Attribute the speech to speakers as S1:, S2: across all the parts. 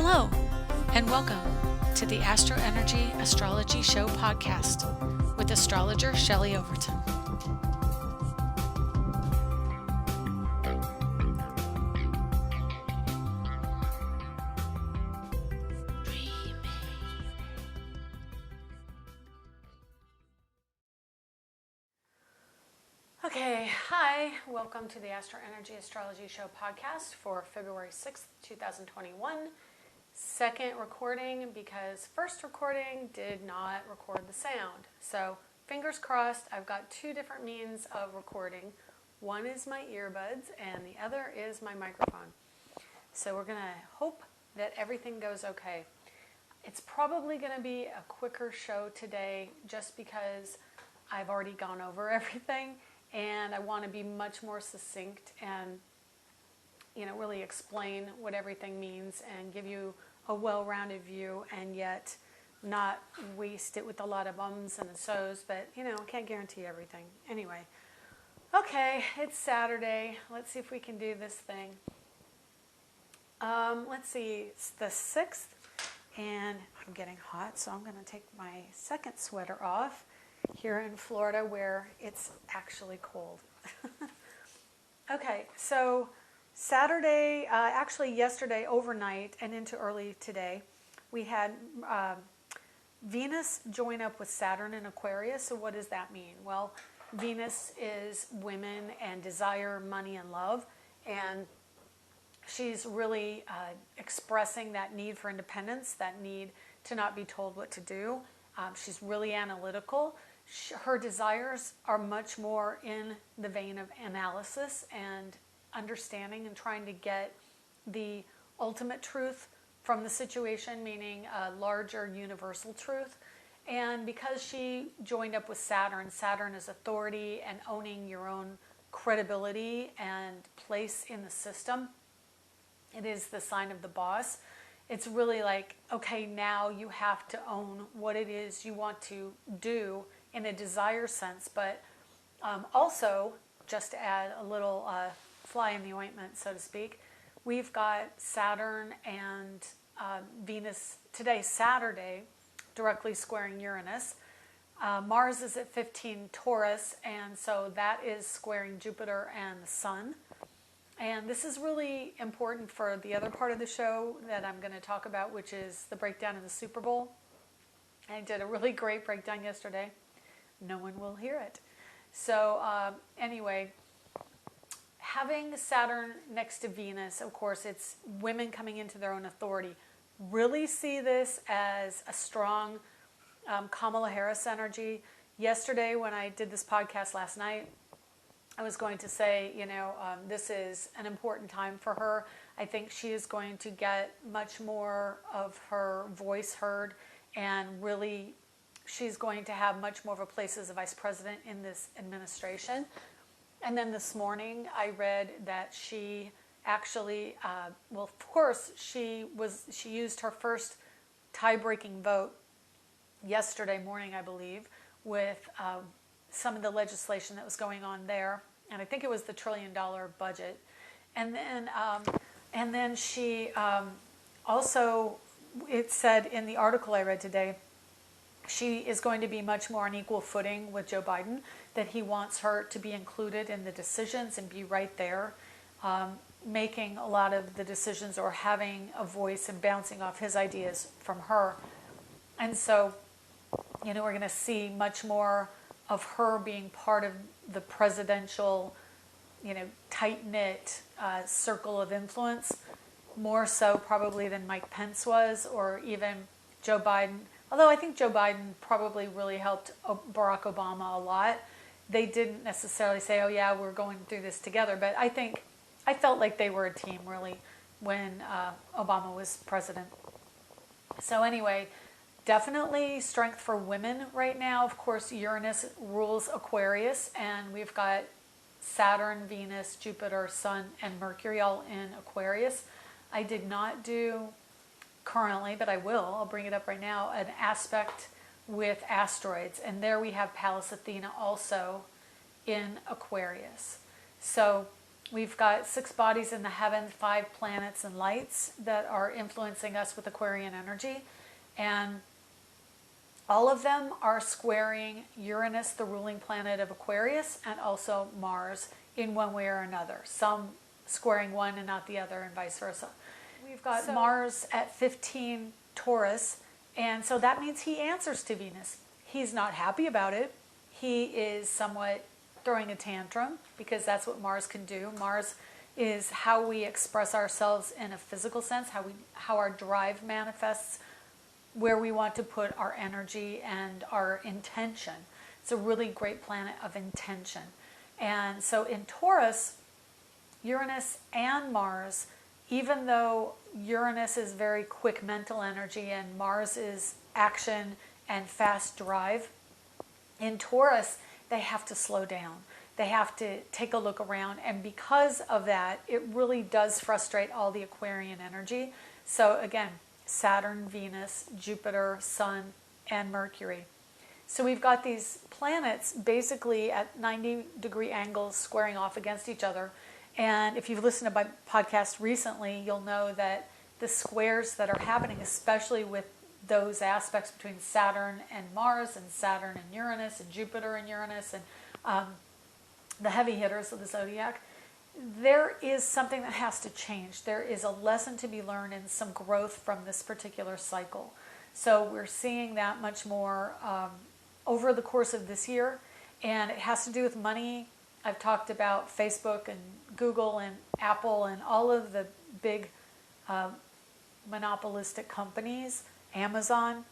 S1: Hello, and welcome to the AstroEnergy Astrology Show podcast with Astrologer Shelley Overton. Okay, hi, welcome to the AstroEnergy Astrology Show podcast for February 6th, 2021. Second recording because first recording did not record the sound. So fingers crossed, I've got two different means of recording. One is my earbuds and the other is my microphone. So we're going to hope that everything goes okay. It's probably going to be a quicker show today just because I've already gone over everything and I want to be much more succinct and really explain what everything means and give you a well-rounded view and yet not waste it with a lot of ums and so's, but I can't guarantee everything. Anyway, okay, it's Saturday. Let's see if we can do this thing. Let's see, it's the 6th and I'm getting hot, so I'm going to take my second sweater off here in Florida where it's actually cold. Okay, so Saturday, actually yesterday overnight and into early today, we had Venus join up with Saturn in Aquarius. So what does that mean? Well, Venus is women and desire, money, and love. And she's really expressing that need for independence, that need to not be told what to do. She's really analytical. Her desires are much more in the vein of analysis and understanding and trying to get the ultimate truth from the situation, meaning a larger universal truth. And because she joined up with Saturn, Saturn is authority and owning your own credibility and place in the system. It is the sign of the boss. It's really like, okay, now you have to own what it is you want to do in a desire sense, but also, just to add a little fly in the ointment, so to speak, we've got Saturn and Venus today, Saturday, directly squaring Uranus. Mars is at 15 Taurus, and so that is squaring Jupiter and the Sun. And this is really important for the other part of the show that I'm going to talk about, which is the breakdown of the Super Bowl. I did a really great breakdown yesterday. No one will hear it. So anyway, having Saturn next to Venus, of course, it's women coming into their own authority. Really see this as a strong Kamala Harris energy. Yesterday, when I did this podcast last night, I was going to say, this is an important time for her. I think she is going to get much more of her voice heard, and really she's going to have much more of a place as a vice president in this administration. And then this morning I read that she actually, of course, she used her first tie-breaking vote yesterday morning, I believe, with some of the legislation that was going on there. And I think it was the $1 trillion budget. And then she also, it said in the article I read today, she is going to be much more on equal footing with Joe Biden, that he wants her to be included in the decisions and be right there, making a lot of the decisions or having a voice and bouncing off his ideas from her. And so, we're going to see much more of her being part of the presidential, tight-knit circle of influence, more so probably than Mike Pence was, or even Joe Biden. Although I think Joe Biden probably really helped Barack Obama a lot. They didn't necessarily say, oh yeah, we're going through this together. But I felt like they were a team really when Obama was president. So anyway, definitely strength for women right now. Of course, Uranus rules Aquarius, and we've got Saturn, Venus, Jupiter, Sun, and Mercury all in Aquarius. I did not do currently, but I will, I'll bring it up right now, an aspect with asteroids. And there we have Pallas Athena also in Aquarius. So We've got 6 bodies in the heaven, 5 planets and lights that are influencing us with Aquarian energy. And all of them are squaring Uranus, the ruling planet of Aquarius, and also Mars in one way or another. Some squaring one and not the other, and vice versa. We've got Mars at 15 Taurus, and so that means he answers to Venus. He's not happy about it. He is somewhat throwing a tantrum, because that's what Mars can do. Mars is how we express ourselves in a physical sense, how our drive manifests, where we want to put our energy and our intention. It's a really great planet of intention. And so in Taurus, Uranus and Mars, even though Uranus is very quick mental energy and Mars is action and fast drive, in Taurus, they have to slow down. They have to take a look around. And because of that, it really does frustrate all the Aquarian energy. So again, Saturn, Venus, Jupiter, Sun, and Mercury. So we've got these planets basically at 90-degree angles squaring off against each other. And if you've listened to my podcast recently, you'll know that the squares that are happening, especially with those aspects between Saturn and Mars, and Saturn and Uranus, and Jupiter and Uranus, and the heavy hitters of the zodiac, there is something that has to change. There is a lesson to be learned and some growth from this particular cycle. So we're seeing that much more over the course of this year, and it has to do with money. I've talked about Facebook and Google and Apple and all of the big monopolistic companies, Amazon.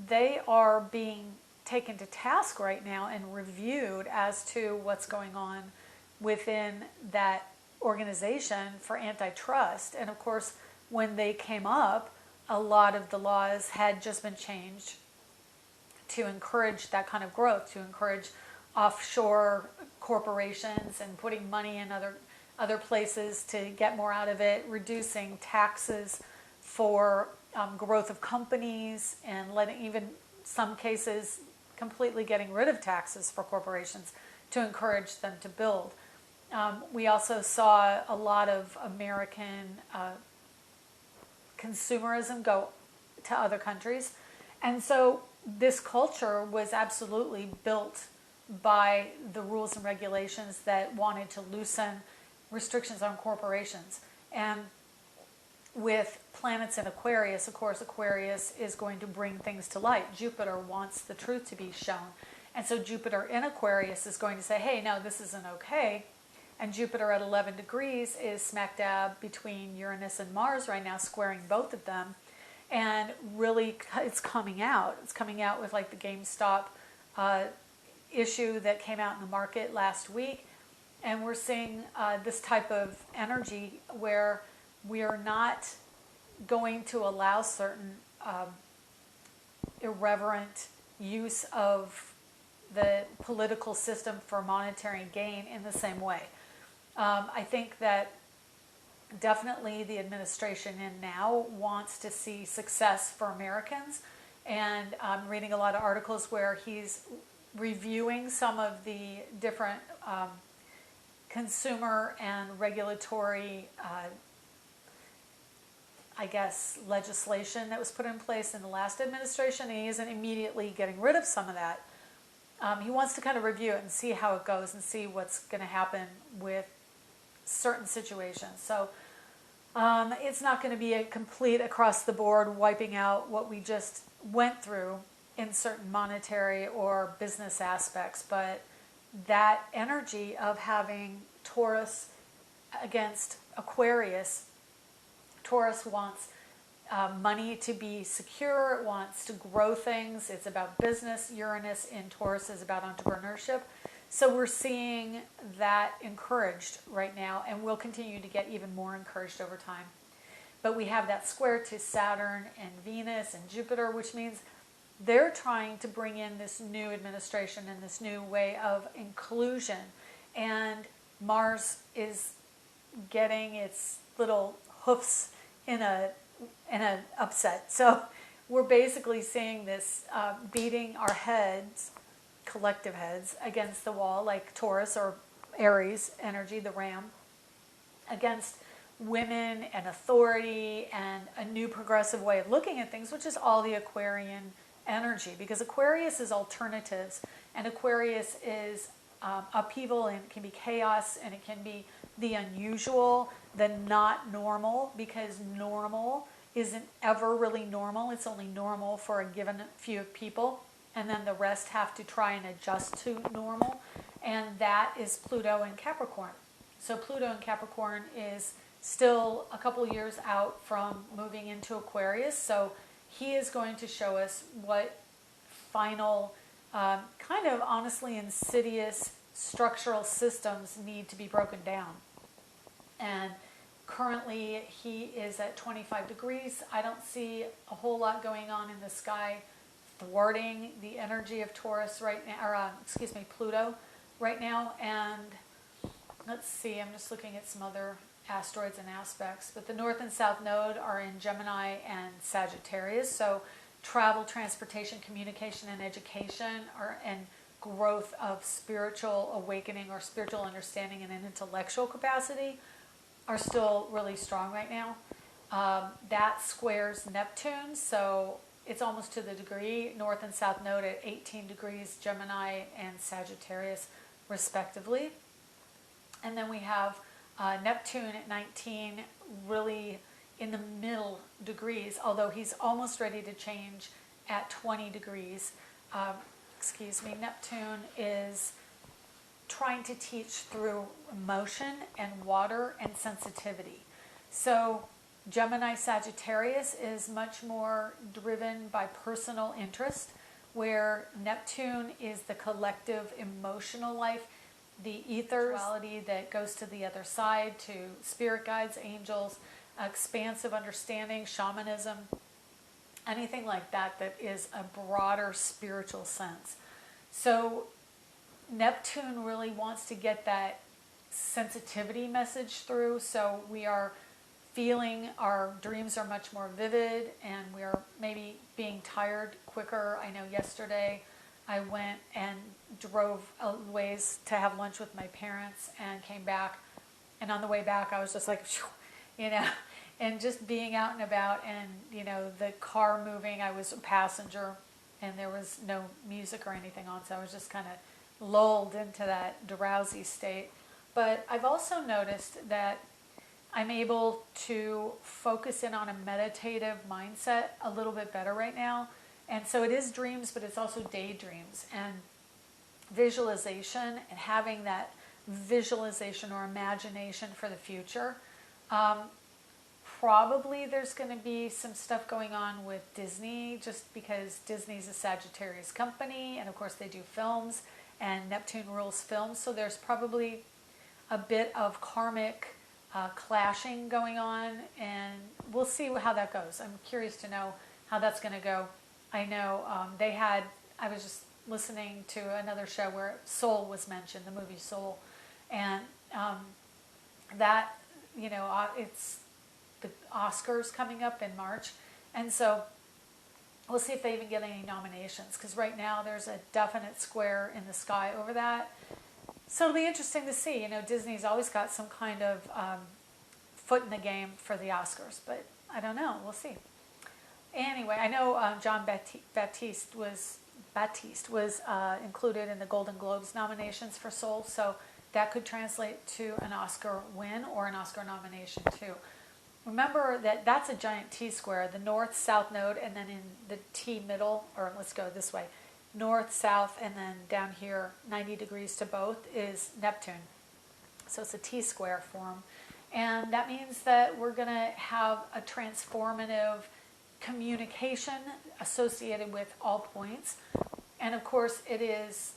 S1: They are being taken to task right now and reviewed as to what's going on within that organization for antitrust. And of course, when they came up, a lot of the laws had just been changed to encourage that kind of growth, to encourage offshore corporations and putting money in other places to get more out of it, reducing taxes for growth of companies, and letting, even some cases, completely getting rid of taxes for corporations to encourage them to build. We also saw a lot of American consumerism go to other countries. And so this culture was absolutely built by the rules and regulations that wanted to loosen restrictions on corporations. And with planets in Aquarius, of course, Aquarius is going to bring things to light. Jupiter wants the truth to be shown. And so Jupiter in Aquarius is going to say, hey, no, this isn't okay. And Jupiter at 11 degrees is smack dab between Uranus and Mars right now, squaring both of them. And really, it's coming out. It's coming out with like the GameStop issue that came out in the market last week. And we're seeing this type of energy where we are not going to allow certain irreverent use of the political system for monetary gain in the same way. I think that definitely the administration in now wants to see success for Americans, and I'm reading a lot of articles where he's reviewing some of the different consumer and regulatory legislation that was put in place in the last administration, and he isn't immediately getting rid of some of that. He wants to kind of review it and see how it goes and see what's going to happen with certain situations. So it's not going to be a complete across the board wiping out what we just went through in certain monetary or business aspects, but that energy of having Taurus against Aquarius. Taurus wants money to be secure. It wants to grow things. It's about business. Uranus in Taurus is about entrepreneurship. So we're seeing that encouraged right now, and we'll continue to get even more encouraged over time. But we have that square to Saturn and Venus and Jupiter, which means they're trying to bring in this new administration and this new way of inclusion. And Mars is getting its little hoofs in an upset. So we're basically seeing this beating our heads, collective heads, against the wall, like Taurus, or Aries energy, the ram, against women and authority and a new progressive way of looking at things, which is all the Aquarian energy, because Aquarius is alternatives, and Aquarius is upheaval, and it can be chaos, and it can be the unusual, the not normal, because normal isn't ever really normal. It's only normal for a given few people, and then the rest have to try and adjust to normal, and that is Pluto in Capricorn. So Pluto in Capricorn is still a couple years out from moving into Aquarius, so he is going to show us what final kind of honestly insidious structural systems need to be broken down. And currently he is at 25 degrees. I don't see a whole lot going on in the sky thwarting the energy of Taurus right now, or Pluto right now. And let's see, I'm just looking at some other asteroids and aspects, but the north and south node are in Gemini and Sagittarius, so travel, transportation, communication, and education and growth of spiritual awakening or spiritual understanding in an intellectual capacity are still really strong right now. That squares Neptune, so it's almost to the degree, north and south node at 18 degrees, Gemini and Sagittarius respectively. And then we have Neptune at 19, really in the middle degrees, although he's almost ready to change at 20 degrees. Neptune is trying to teach through emotion and water and sensitivity. So Gemini Sagittarius is much more driven by personal interest, where Neptune is the collective emotional life, the etherality that goes to the other side, to spirit guides, angels, expansive understanding, shamanism, anything like that that is a broader spiritual sense. So Neptune really wants to get that sensitivity message through, so we are feeling our dreams are much more vivid, and we are maybe being tired quicker. I know yesterday I went and drove a ways to have lunch with my parents and came back, and on the way back I was just like, and just being out and about, and the car moving, I was a passenger and there was no music or anything on, so I was just kind of lulled into that drowsy state. But I've also noticed that I'm able to focus in on a meditative mindset a little bit better right now. And so it is dreams, but it's also daydreams and visualization, and having that visualization or imagination for the future. Probably there's going to be some stuff going on with Disney, just because Disney's a Sagittarius company, and of course they do films, and Neptune rules films, so there's probably a bit of karmic clashing going on, and we'll see how that goes. I'm curious to know how that's going to go. I know I was just listening to another show where Soul was mentioned, the movie Soul, and that, it's the Oscars coming up in March, and so we'll see if they even get any nominations, because right now there's a definite square in the sky over that. So it'll be interesting to see. Disney's always got some kind of foot in the game for the Oscars, but I don't know. We'll see. Anyway, I know John Baptiste was included in the Golden Globes nominations for Soul, so that could translate to an Oscar win or an Oscar nomination too. Remember that that's a giant T-square, the north-south node, and then in the T middle, or let's go this way, north, south, and then down here, 90 degrees to both, is Neptune. So it's a T-square form. And that means that we're going to have a transformative communication associated with all points. And of course, it is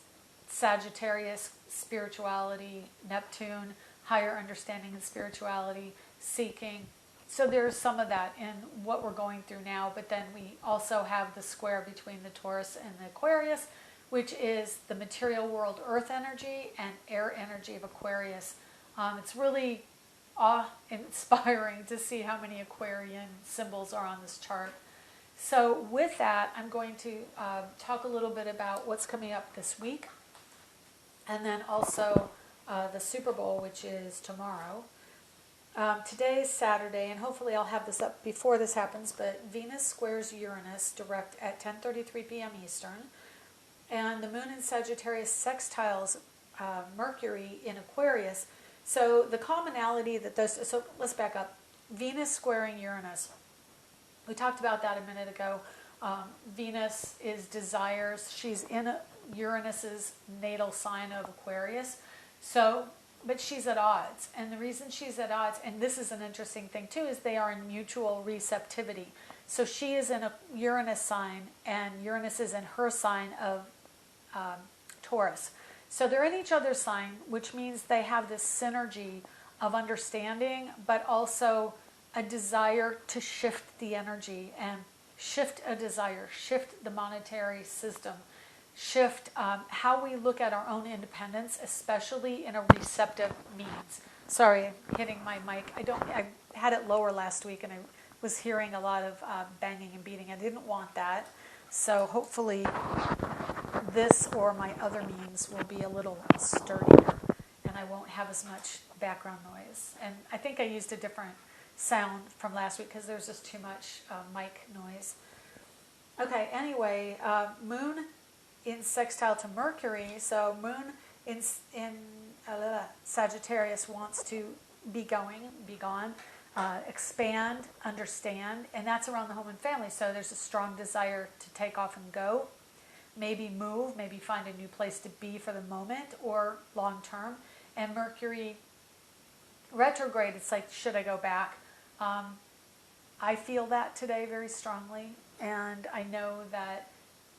S1: Sagittarius, spirituality, Neptune, higher understanding and spirituality, seeking. So there's some of that in what we're going through now, but then we also have the square between the Taurus and the Aquarius, which is the material world earth energy and air energy of Aquarius. It's really awe-inspiring to see how many Aquarian symbols are on this chart. So with that, I'm going to talk a little bit about what's coming up this week, and then also the Super Bowl, which is tomorrow. Today is Saturday, and hopefully I'll have this up before this happens, but Venus squares Uranus direct at 10:33 p.m. Eastern, and the Moon in Sagittarius sextiles Mercury in Aquarius. So the commonality that those, so let's back up. Venus squaring Uranus. We talked about that a minute ago. Venus is desires. She's in Uranus's natal sign of Aquarius. So, but she's at odds. And the reason she's at odds, and this is an interesting thing too, is they are in mutual receptivity. So she is in a Uranus sign, and Uranus is in her sign of Taurus. So they're in each other's sign, which means they have this synergy of understanding, but also a desire to shift the energy and shift a desire, shift the monetary system, shift how we look at our own independence, especially in a receptive means. Sorry, I'm hitting my mic. I had it lower last week, and I was hearing a lot of banging and beating. I didn't want that. So hopefully this or my other means will be a little sturdier, and I won't have as much background noise. And I think I used a different sound from last week because there's just too much mic noise. Okay, anyway, Moon in sextile to Mercury. So Moon in Sagittarius wants to be gone, expand, understand, and that's around the home and family. So there's a strong desire to take off and go, maybe move, maybe find a new place to be for the moment or long term. And Mercury retrograde, it's like, should I go back? I feel that today very strongly, and I know that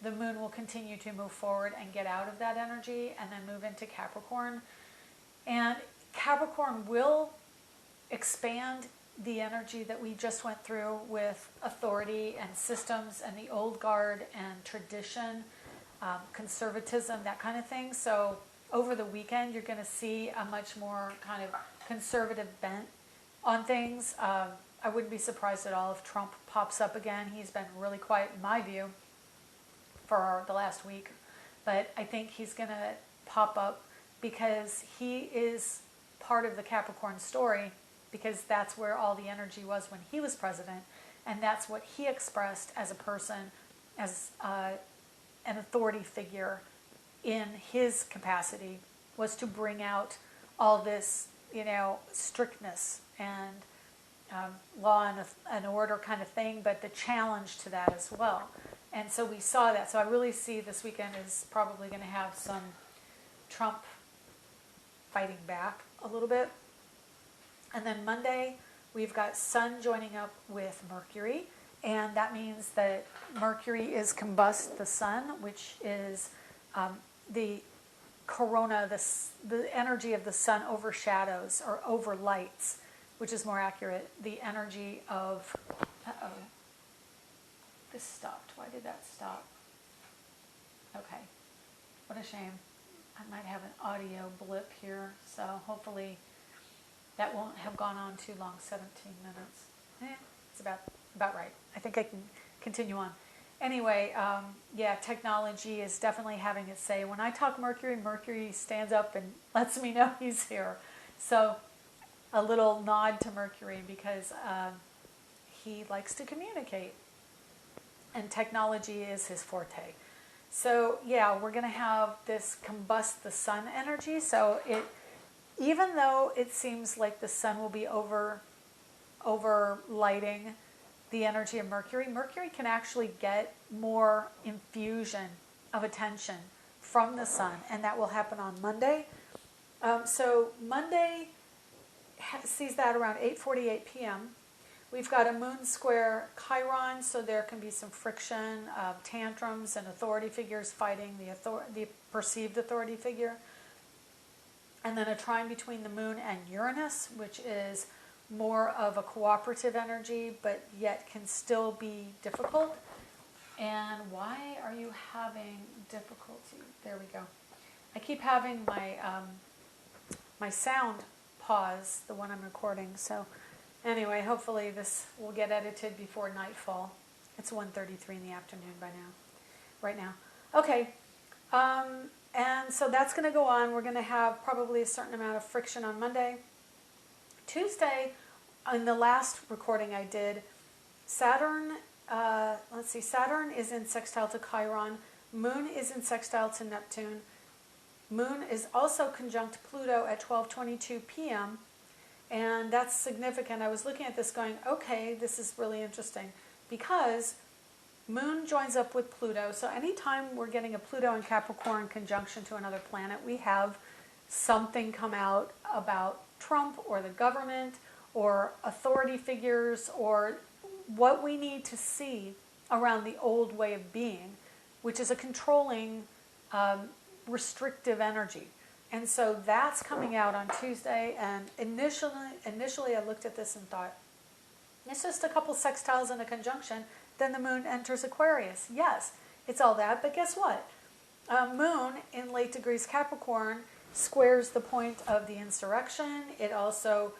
S1: the Moon will continue to move forward and get out of that energy and then move into Capricorn. And Capricorn will expand the energy that we just went through with authority and systems and the old guard and tradition, conservatism, that kind of thing. So over the weekend, you're going to see a much more kind of conservative bent on things. I wouldn't be surprised at all if Trump pops up again. He's been really quiet, in my view, for the last week. But I think he's going to pop up because he is part of the Capricorn story, because that's where all the energy was when he was president, and that's what he expressed as a person, as an authority figure in his capacity, was to bring out all this, strictness and law and order kind of thing, but the challenge to that as well. And so we saw that. So I really see this weekend is probably going to have some Trump fighting back a little bit. And then Monday, we've got Sun joining up with Mercury, and that means that Mercury is combust the Sun, which is the corona, the energy of the Sun overshadows or overlights, which is more accurate, the energy of, this stopped. Why did that stop? Okay, what a shame. I might have an audio blip here, so hopefully that won't have gone on too long, 17 minutes. It's about right. I think I can continue on. Anyway, technology is definitely having its say. When I talk Mercury, Mercury stands up and lets me know he's here. So a little nod to Mercury, because he likes to communicate, and technology is his forte. So we're going to have this combust the Sun energy. So even though it seems like the Sun will be over lighting the energy of Mercury, Mercury can actually get more infusion of attention from the Sun, and that will happen on Monday. So Monday sees that around 8:48 p.m. We've got a Moon square Chiron, so there can be some friction, tantrums, and authority figures fighting the perceived authority figure. And then a trine between the Moon and Uranus, which is more of a cooperative energy, but yet can still be difficult. And why are you having difficulty? There we go. I keep having my sound pause, the one I'm recording. So anyway, hopefully this will get edited before nightfall. It's 1:33 in the afternoon right now. Okay. And so that's going to go on. We're going to have probably a certain amount of friction on Monday. Tuesday, in the last recording I did, Saturn is in sextile to Chiron. Moon is in sextile to Neptune. Moon is also conjunct Pluto at 12:22 p.m. And that's significant. I was looking at this going, okay, this is really interesting because Moon joins up with Pluto. So anytime we're getting a Pluto and Capricorn conjunction to another planet, we have something come out about Trump or the government or authority figures or what we need to see around the old way of being, which is a controlling, restrictive energy. And so that's coming out on Tuesday. And initially I looked at this and thought, it's just a couple sextiles and a conjunction. Then the moon enters Aquarius. Yes, it's all that. But guess what? Moon in late degrees Capricorn squares the point of the insurrection. It also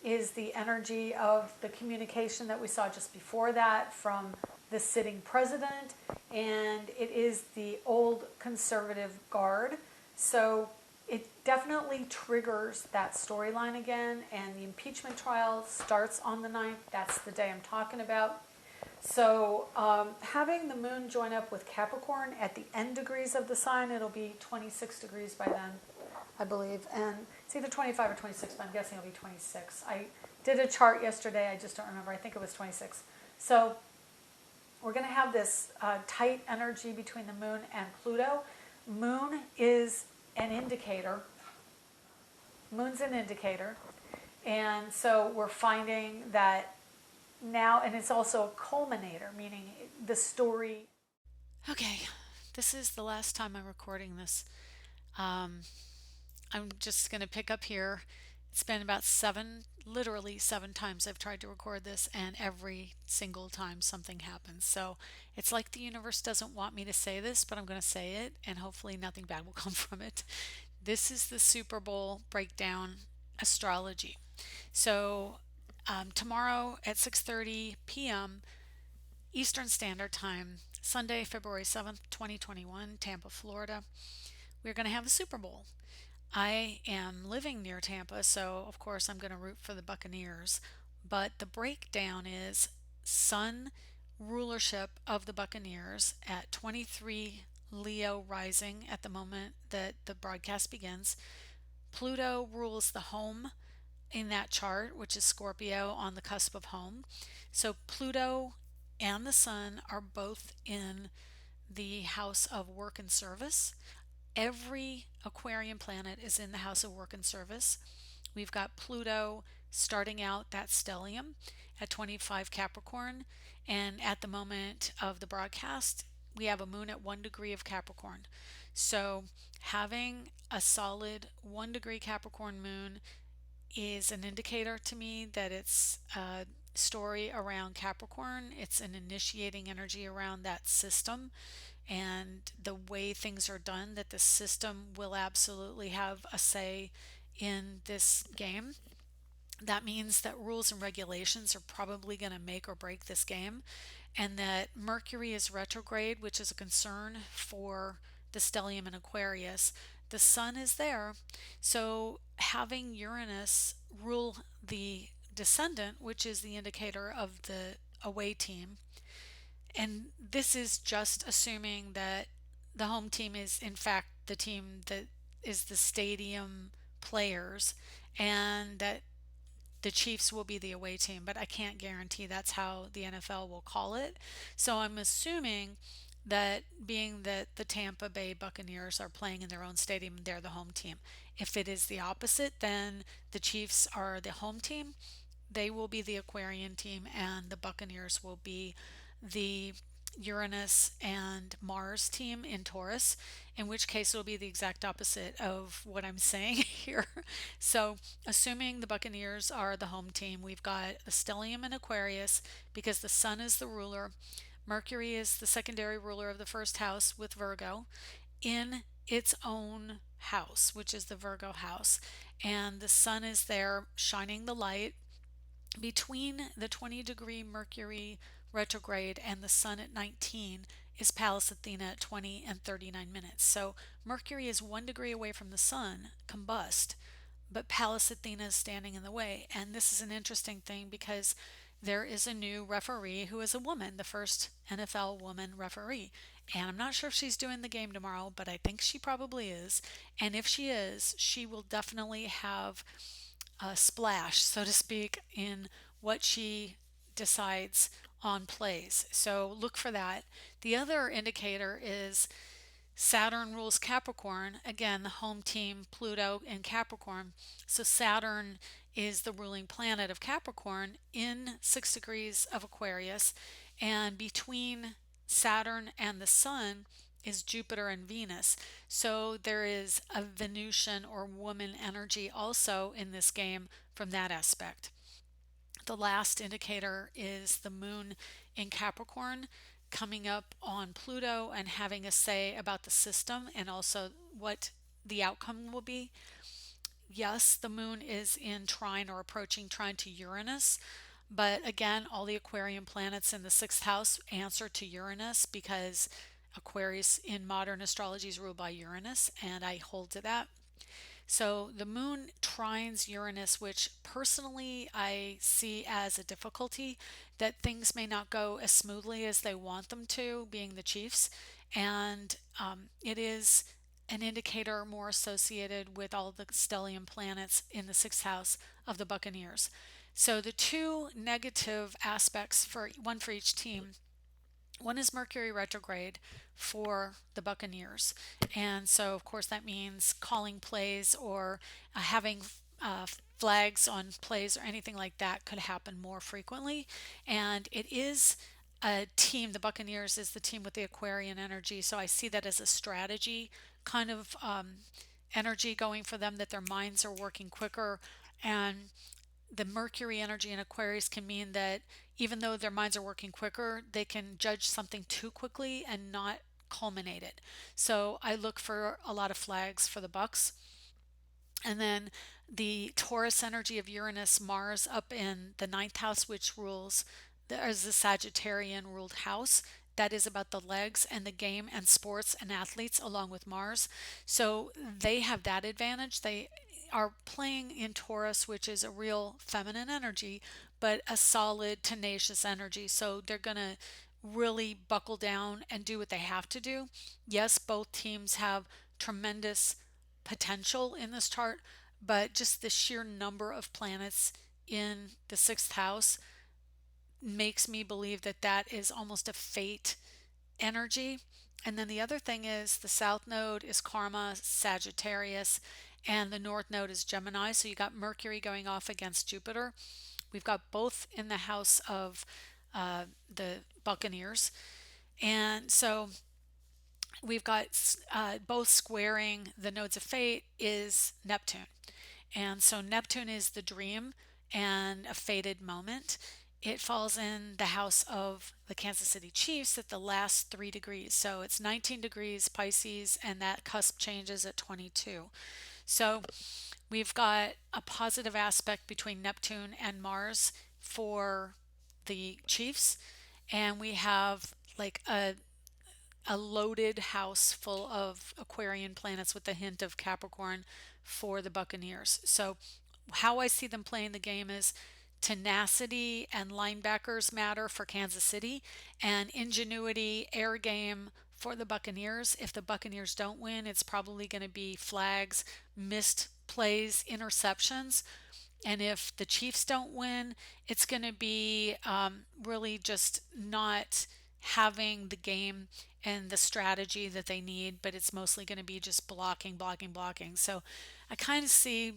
S1: is the energy of the communication that we saw just before that from the sitting president. And it is the old conservative guard. So it definitely triggers that storyline again. And the impeachment trial starts on the 9th. That's the day I'm talking about. So having the moon join up with Capricorn at the end degrees of the sign, it'll be 26 degrees by then, I believe. And it's either 25 or 26, but I'm guessing it'll be 26. I did a chart yesterday. I just don't remember. I think it was 26. So we're going to have this tight energy between the moon and Pluto. Moon is an indicator. Moon's an indicator. And so we're finding that now, and it's also a culminator, meaning the story. Okay, this is the last time I'm recording this. I'm just going to pick up here. It's been about literally seven times I've tried to record this, and every single time something happens. So it's like the universe doesn't want me to say this, but I'm going to say it, and hopefully nothing bad will come from it. This is the Super Bowl breakdown astrology. So tomorrow at 6:30 p.m. Eastern Standard Time, Sunday, February 7th, 2021, Tampa, Florida, we're going to have the Super Bowl. I am living near Tampa, so of course I'm going to root for the Buccaneers. But the breakdown is Sun rulership of the Buccaneers at 23 Leo rising at the moment that the broadcast begins. Pluto rules the home in that chart, which is Scorpio on the cusp of home. So Pluto and the Sun are both in the house of work and service. Every Aquarian planet is in the house of work and service. We've got Pluto starting out that stellium at 25 Capricorn, and at the moment of the broadcast, we have a moon at 1 degree of Capricorn. So having a solid 1 degree Capricorn moon is an indicator to me that it's a story around Capricorn. It's an initiating energy around that system and the way things are done, that the system will absolutely have a say in this game. That means that rules and regulations are probably going to make or break this game, and that Mercury is retrograde, which is a concern for the stellium in Aquarius. The Sun is there, so having Uranus rule the descendant, which is the indicator of the away team, and this is just assuming that the home team is in fact the team that is the stadium players, and that the Chiefs will be the away team, but I can't guarantee that's how the NFL will call it. So I'm assuming that being that the Tampa Bay Buccaneers are playing in their own stadium, they're the home team. If it is the opposite, then the Chiefs are the home team, they will be the Aquarian team, and the Buccaneers will be the Uranus and Mars team in Taurus, in which case it'll be the exact opposite of what I'm saying here. So assuming the Buccaneers are the home team, we've got a stellium in Aquarius because the Sun is the ruler. Mercury is the secondary ruler of the first house with Virgo in its own house, which is the Virgo house. And the Sun is there shining the light between the 20 degree Mercury retrograde and the Sun at 19 is Pallas Athena at 20 and 39 minutes. So Mercury is 1 degree away from the sun, combust, but Pallas Athena is standing in the way. And this is an interesting thing because there is a new referee who is a woman, the first NFL woman referee. And I'm not sure if she's doing the game tomorrow, but I think she probably is. And if she is, she will definitely have a splash, so to speak, in what she decides on plays. So look for that. The other indicator is Saturn rules Capricorn. Again, the home team, Pluto in Capricorn. So Saturn is the ruling planet of Capricorn in 6 degrees of Aquarius. And between Saturn and the Sun is Jupiter and Venus. So there is a Venusian or woman energy also in this game from that aspect. The last indicator is the moon in Capricorn coming up on Pluto and having a say about the system and also what the outcome will be. Yes, the moon is in trine or approaching trine to Uranus, but again, all the Aquarian planets in the sixth house answer to Uranus because Aquarius in modern astrology is ruled by Uranus, and I hold to that. So the moon trines Uranus, which personally I see as a difficulty, that things may not go as smoothly as they want them to, being the Chiefs. And it is an indicator more associated with all the stellium planets in the sixth house of the Buccaneers. So the two negative aspects, for one for each team, one is Mercury retrograde for the Buccaneers. And so, of course, that means calling plays or having flags on plays or anything like that could happen more frequently. And it is a team, the Buccaneers is the team with the Aquarian energy. So I see that as a strategy kind of energy going for them, that their minds are working quicker. And the Mercury energy in Aquarius can mean that even though their minds are working quicker, they can judge something too quickly and not culminate it. So I look for a lot of flags for the Bucks. And then the Taurus energy of Uranus, Mars up in the ninth house, which rules, there's the Sagittarian ruled house. That is about the legs and the game and sports and athletes along with Mars. So they have that advantage. They are playing in Taurus, which is a real feminine energy, but a solid, tenacious energy. So they're going to really buckle down and do what they have to do. Yes, both teams have tremendous potential in this chart, but just the sheer number of planets in the sixth house makes me believe that that is almost a fate energy. And then the other thing is the south node is Karma, Sagittarius, and the north node is Gemini. So you got Mercury going off against Jupiter. We've got both in the house of the Buccaneers. And so we've got both squaring the nodes of fate is Neptune. And so Neptune is the dream and a fated moment. It falls in the house of the Kansas City Chiefs at the last 3 degrees. So it's 19 degrees Pisces, and that cusp changes at 22. So we've got a positive aspect between Neptune and Mars for the Chiefs, and we have like a loaded house full of Aquarian planets with a hint of Capricorn for the Buccaneers. So how I see them playing the game is tenacity and linebackers matter for Kansas City, and ingenuity, air game for the Buccaneers. If the Buccaneers don't win, it's probably going to be flags, missed plays, interceptions. And if the Chiefs don't win, it's going to be really just not having the game and the strategy that they need, but it's mostly going to be just blocking, blocking, blocking. So I kind of see,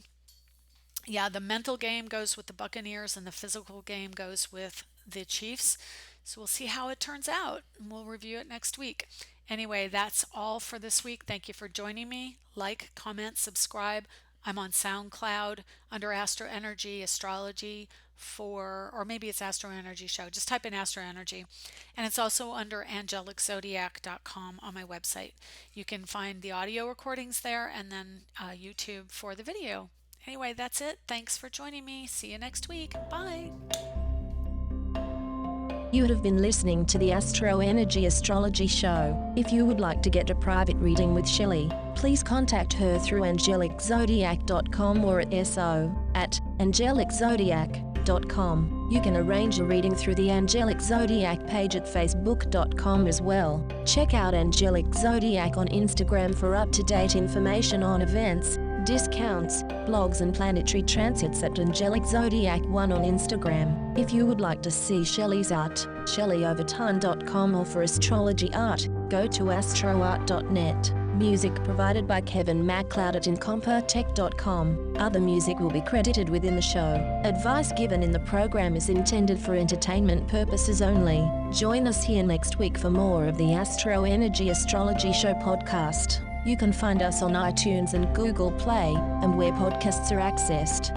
S1: yeah, the mental game goes with the Buccaneers and the physical game goes with the Chiefs. So we'll see how it turns out, and we'll review it next week. Anyway, that's all for this week. Thank you for joining me. Like, comment, subscribe. I'm on SoundCloud under AstroEnergy Astrology or maybe it's AstroEnergy Show. Just type in AstroEnergy. And it's also under angeliczodiac.com on my website. You can find the audio recordings there and then YouTube for the video. Anyway, that's it. Thanks for joining me. See you next week. Bye.
S2: You have been listening to the AstroEnergy Astrology Show. If you would like to get a private reading with Shelley, please contact her through angeliczodiac.com or at so@angeliczodiac.com. You can arrange a reading through the Angelic Zodiac page at facebook.com as well. Check out Angelic Zodiac on Instagram for up-to-date information on events, discounts, blogs and planetary transits at Angelic Zodiac 1 on Instagram. If you would like to see Shelley's art, shelleyoverton.com, or for astrology art, go to astroart.net. Music provided by Kevin MacLeod at incompetech.com. Other music will be credited within the show. Advice given in the program is intended for entertainment purposes only. Join us here next week for more of the AstroEnergy Astrology Show podcast. You can find us on iTunes and Google Play, and where podcasts are accessed.